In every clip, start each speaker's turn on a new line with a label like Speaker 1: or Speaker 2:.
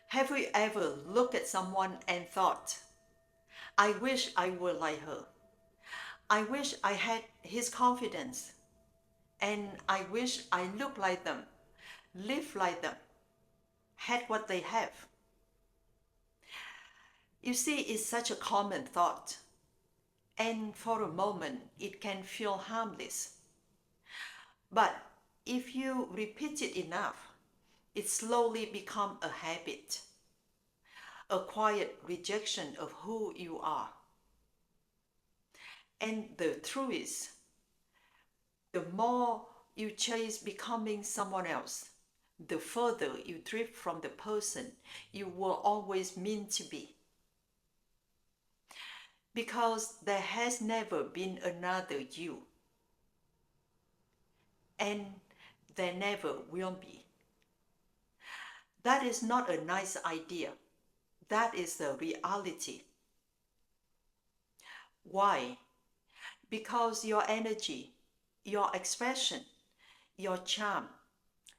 Speaker 1: Have you ever looked at someone and thought, I wish I were like her. I wish I had his confidence. And I wish I looked like them, lived like them, had what they have. You see, it's such a common thought. And for a moment, it can feel harmless. But if you repeat it enough, it slowly becomes a habit, a quiet rejection of who you are. And the truth is, the more you chase becoming someone else, the further you drift from the person you were always meant to be. Because there has never been another you, and there never will be. That is not a nice idea. That is the reality. Why? Because your energy, your expression, your charm,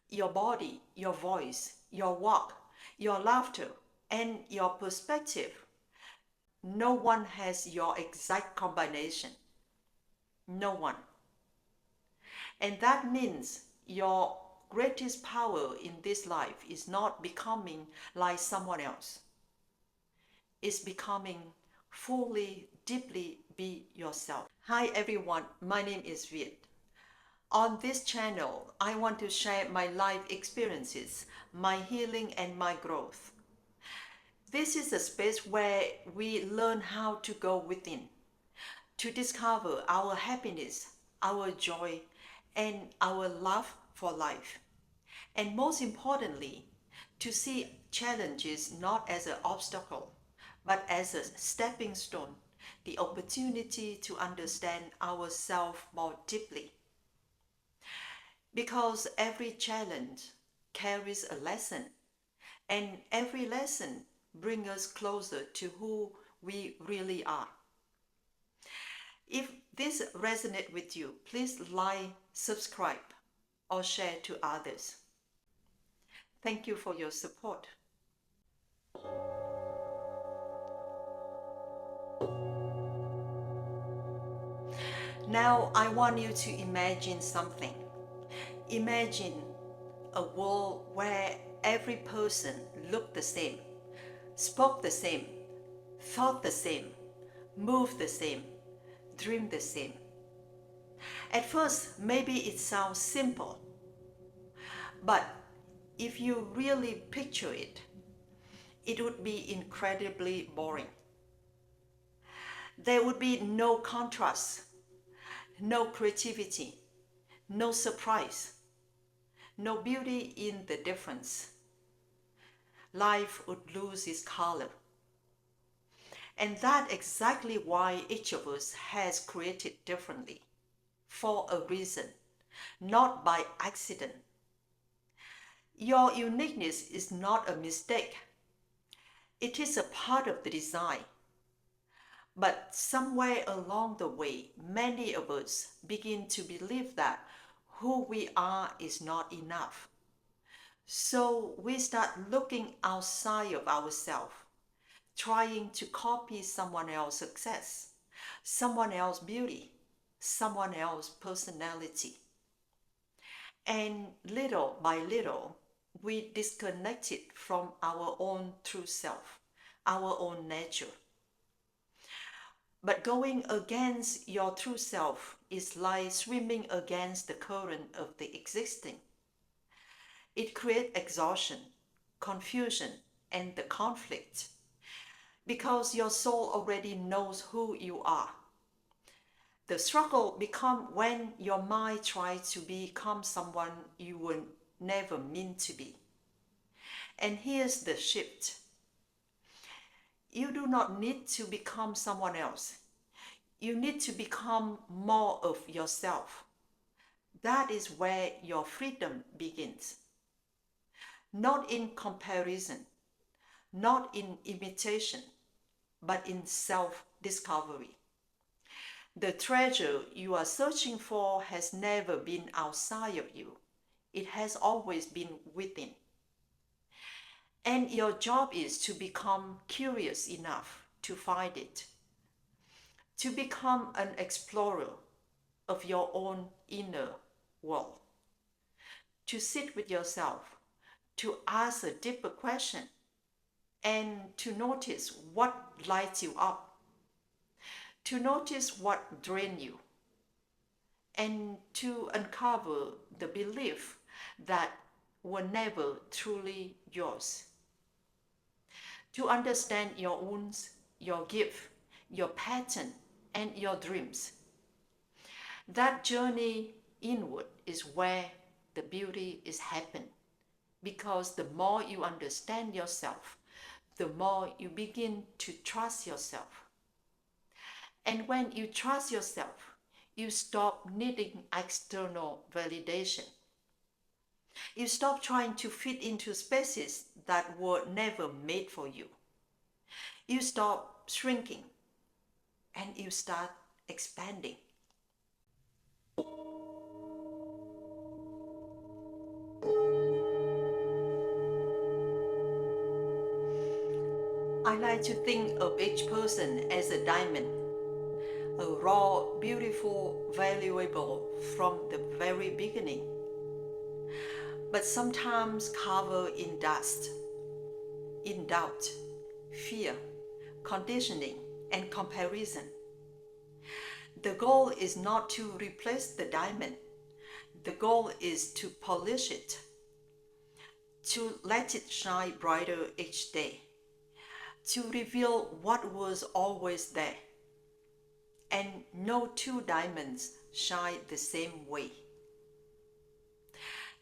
Speaker 1: your body, your voice, your walk, your laughter, and your perspective, no one has your exact combination. No one. And that means your greatest power in this life is not becoming like someone else. It's becoming fully, deeply be yourself. Hi everyone, my name is Viet. On this channel, I want to share my life experiences, my healing and my growth. This is a space where we learn how to go within, to discover our happiness, our joy, and our love for life. And most importantly, to see challenges not as an obstacle, but as a stepping stone, the opportunity to understand ourselves more deeply. Because every challenge carries a lesson, and every lesson brings us closer to who we really are. If this resonates with you, please like, subscribe, or share to others. Thank you for your support. Now I want you to imagine something. Imagine a world where every person looked the same, spoke the same, thought the same, moved the same, dreamed the same. At first, maybe it sounds simple, but if you really picture it, it would be incredibly boring. There would be no contrast, no creativity, no surprise, no beauty in the difference. Life would lose its color. And that's exactly why each of us has created differently, for a reason, not by accident. Your uniqueness is not a mistake. It is a part of the design. But somewhere along the way, many of us begin to believe that who we are is not enough. So we start looking outside of ourselves, trying to copy someone else's success, someone else's beauty, someone else's personality. And little by little, we disconnected from our own true self, our own nature. But going against your true self is like swimming against the current of the existing. It creates exhaustion, confusion, and the conflict because your soul already knows who you are. The struggle becomes when your mind tries to become someone you were never meant to be. And here's the shift. You do not need to become someone else. You need to become more of yourself. That is where your freedom begins. Not in comparison, not in imitation, but in self-discovery. The treasure you are searching for has never been outside of you. It has always been within. And your job is to become curious enough to find it, to become an explorer of your own inner world, to sit with yourself, to ask a deeper question, and to notice what lights you up, to notice what drains you, and to uncover the belief that were never truly yours, to understand your wounds, your gift, your pattern, and your dreams. That journey inward is where the beauty is happening, because the more you understand yourself, the more you begin to trust yourself. And when you trust yourself, you stop needing external validation. You stop trying to fit into spaces that were never made for you. You stop shrinking and you start expanding. I like to think of each person as a diamond, a raw, beautiful, valuable from the very beginning, but sometimes covered in dust, in doubt, fear, conditioning, and comparison. The goal is not to replace the diamond. The goal is to polish it, to let it shine brighter each day, to reveal what was always there. And no two diamonds shine the same way.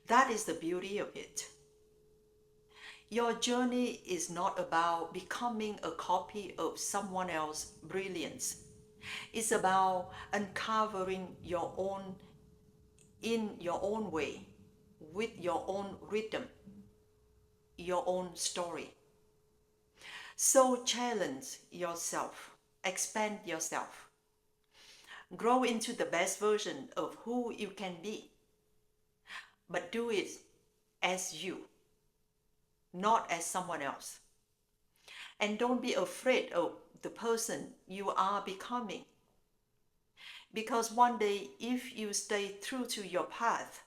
Speaker 1: That is the beauty of it. Your journey is not about becoming a copy of someone else's brilliance. It's about uncovering your own in your own way, with your own rhythm, your own story. So challenge yourself, expand yourself, grow into the best version of who you can be, but do it as you, not as someone else. And don't be afraid of the person you are becoming. Because one day, if you stay true to your path,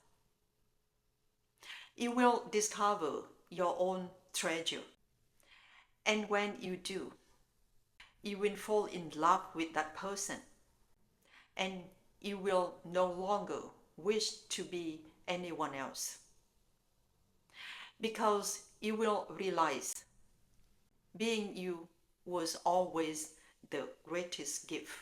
Speaker 1: you will discover your own treasure. And when you do, you will fall in love with that person. And you will no longer wish to be anyone else. Because you will realize being you was always the greatest gift.